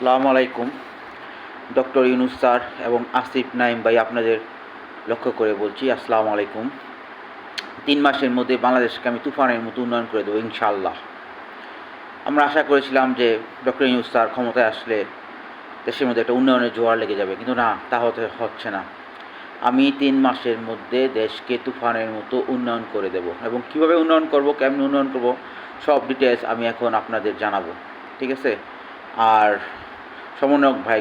আসসালামু আলাইকুম। Doctor Yunus sir এবং আসিফ নাঈম ভাই আপনাদের লক্ষ্য করে বলছি, আসসালামু আলাইকুম। ৩ মাসের মধ্যে বাংলাদেশকে আমি তুফানের মতো উন্নয়ন করে দেবো ইনশাআল্লাহ। আমরা আশা করেছিলাম যে ডক্টর ইউনুস স্যার ক্ষমতায় আসলে দেশের মধ্যে একটা উন্নয়নের জোয়ার লেগে যাবে, কিন্তু না, তা হচ্ছে না। আমি ৩ মাসের মধ্যে দেশকে তুফানের মতো উন্নয়ন করে দেব, এবং কীভাবে উন্নয়ন করব, কেমন উন্নয়ন করব, সব ডিটেলস আমি এখন আপনাদের জানাবো, ঠিক আছে? আর সমন্বয়ক ভাই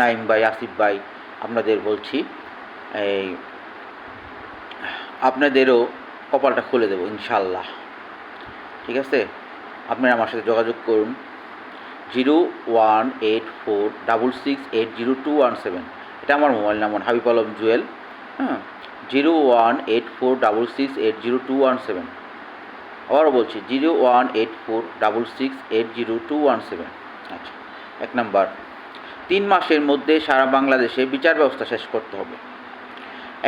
নাঈম ভাই, আসিফ ভাই, আপনাদের বলছি, এই আপনাদেরও কপালটা খুলে দেবো ইনশাল্লাহ, ঠিক আছে? আপনারা আমার সাথে যোগাযোগ করুন 018466802117। এটা আমার মোবাইল নাম্বার, হাবিব আলম জুয়েল। হ্যাঁ, 018466802117। আবারও বলছি 018466802117। আচ্ছা, 1 নাম্বার, 3 মাসের মধ্যে সারা বাংলাদেশে বিচার ব্যবস্থা শেষ করতে হবে।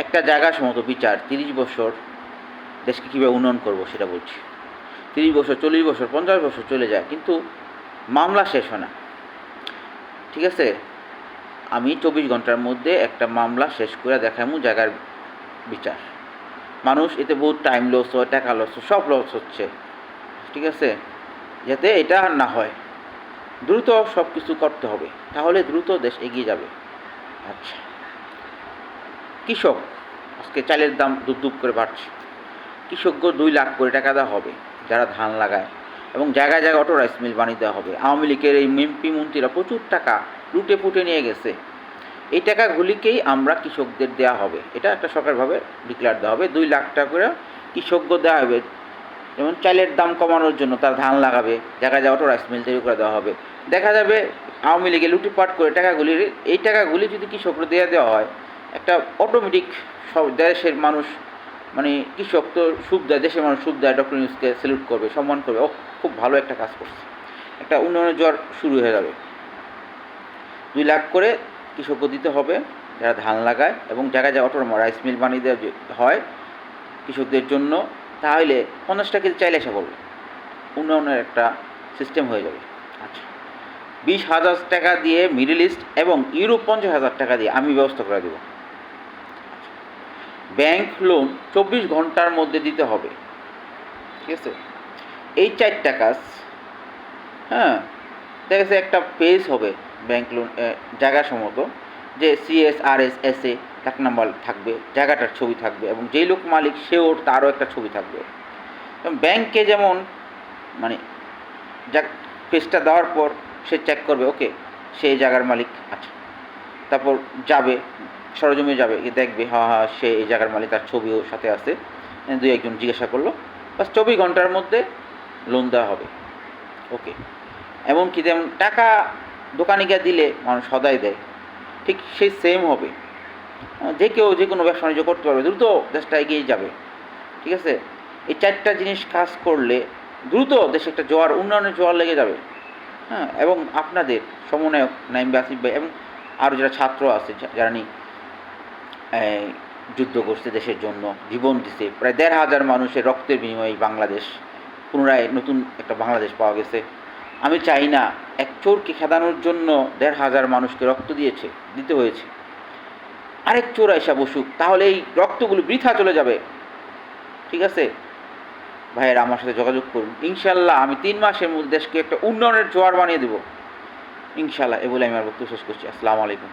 একটা জায়গা সমত বিচার, 30 বছর দেশকে কীভাবে উন্নয়ন করব সেটা বলছি। 30 বছর, 40 বছর, 50 বছর চলে যায়, কিন্তু মামলা শেষ হয় না, ঠিক আছে? আমি 24 ঘন্টার মধ্যে একটা মামলা শেষ করে দেখামু জায়গার বিচার। মানুষ এতে বহুত টাইম লস হয়, টাকা লস হয়, সব লস হচ্ছে, ঠিক আছে? যাতে এটা না হয়, দ্রুত সব কিছু করতে হবে, তাহলে দ্রুত দেশ এগিয়ে যাবে। আচ্ছা, কৃষক, আজকে চালের দাম দুপ করে বাড়ছে। কৃষককে 2 লাখ করে টাকা দেওয়া হবে যারা ধান লাগায়, এবং জায়গায় জায়গায় অটো রাইস মিল বানিয়ে দেওয়া হবে। আওয়ামী লীগের এই এমপি মন্ত্রীরা প্রচুর টাকা লুটে পুটে নিয়ে গেছে। এই টাকাগুলিকেই আমরা কৃষকদের দেওয়া হবে, এটা একটা সরকারভাবে ডিক্লেয়ার দেওয়া হবে। 2 লাখ টাকা করে কৃষককে দেওয়া হবে, যেমন চালের দাম কমানোর জন্য তারা ধান লাগাবে, জায়গায় জায়গায় অটো রাইস মিল তৈরি করে দেওয়া হবে। দেখা যাবে আওয়ামী লীগে লুটিপাট করে এই টাকাগুলি যদি কৃষকরা দেওয়া হয়, একটা অটোমেটিক সব দেশের মানুষ, মানে কৃষক তো সুখ দেয়, দেশের মানুষ সুখ দেয়, ডক্টর ইউনুসকে স্যালুট করবে, সম্মান করবে, ও খুব ভালো একটা কাজ করছে, একটা উন্নয়নের জোয়ার শুরু হয়ে যাবে। 2 লাখ করে কৃষককে দিতে হবে যারা ধান লাগায়, এবং জায়গায় অটো রাইস মিল বানিয়ে দেওয়া হয় কৃষকদের জন্য, তাহলে 50 টাকা কেজি চাইলে এসে পড়বে, উন্নয়নের একটা সিস্টেম হয়ে যাবে। আচ্ছা, 20,000 টাকা দিয়ে মিডল ইস্ট এবং ইউরোপ 50,000 টাকা দিয়ে আমি ব্যবস্থা করে দেবো। ব্যাংক লোন 24 ঘন্টার মধ্যে দিতে হবে, ঠিক আছে? এই 4টা কাজ, হ্যাঁ, দেখা গেছে একটা পেজ হবে ব্যাংক লোন জায়গা সম্মত, যে CSRS-SA 1 নাম্বার থাকবে, জায়গাটার ছবি থাকবে, এবং যেই লোক মালিক সেও তারও একটা ছবি থাকবে। ব্যাংকে যেমন মানে পেজটা দেওয়ার পর সে চেক করবে, ওকে সেই জায়গার মালিক, আচ্ছা, তারপর যাবে সরজমে যাবে, দেখবে হ্যাঁ সে এই জায়গার মালিক, তার ছবিও সাথে আছে, 2-1 জিজ্ঞাসা করলো, বাস 24 ঘন্টার মধ্যে লোন দেওয়া হবে, ওকে। এমনকি যেমন টাকা দোকানে গিয়ে দিলে মানুষ সদাই দেয়, ঠিক সেই সেম হবে, যে কেউ যে কোনো ব্যবসা বাণিজ্য করতে পারবে, দ্রুত দেশটা এগিয়ে যাবে, ঠিক আছে? এই 4টা জিনিস কাজ করলে দ্রুত দেশে একটা জোয়ার, উন্নয়নের জোয়ার লেগে যাবে। হ্যাঁ, এবং আপনাদের সমন্বয়ক নাঈম আসিফ ভাই এবং আরও যারা ছাত্র আছে, যারা যুদ্ধ করছে দেশের জন্য, জীবন দিছে, প্রায় 1,500 মানুষের রক্তের বিনিময়ে বাংলাদেশ পুনরায় নতুন একটা বাংলাদেশ পাওয়া গেছে। আমি চাই না এক চোরকে খেদানোর জন্য 1,500 মানুষকে রক্ত দিতে হয়েছে, আরেক চোর এসে বসুক, তাহলে এই রক্তগুলো বৃথা চলে যাবে, ঠিক আছে? ভাইয়েরা, আমার সাথে যোগাযোগ করুন, ইনশাল্লাহ আমি 3 মাসের মধ্যে দেশকে একটা উন্নয়নের জোয়ার বানিয়ে দেবো ইনশাল্লাহ। এ বলে আমি আমার বক্তব্য শেষ করছি। আসসালামু আলাইকুম।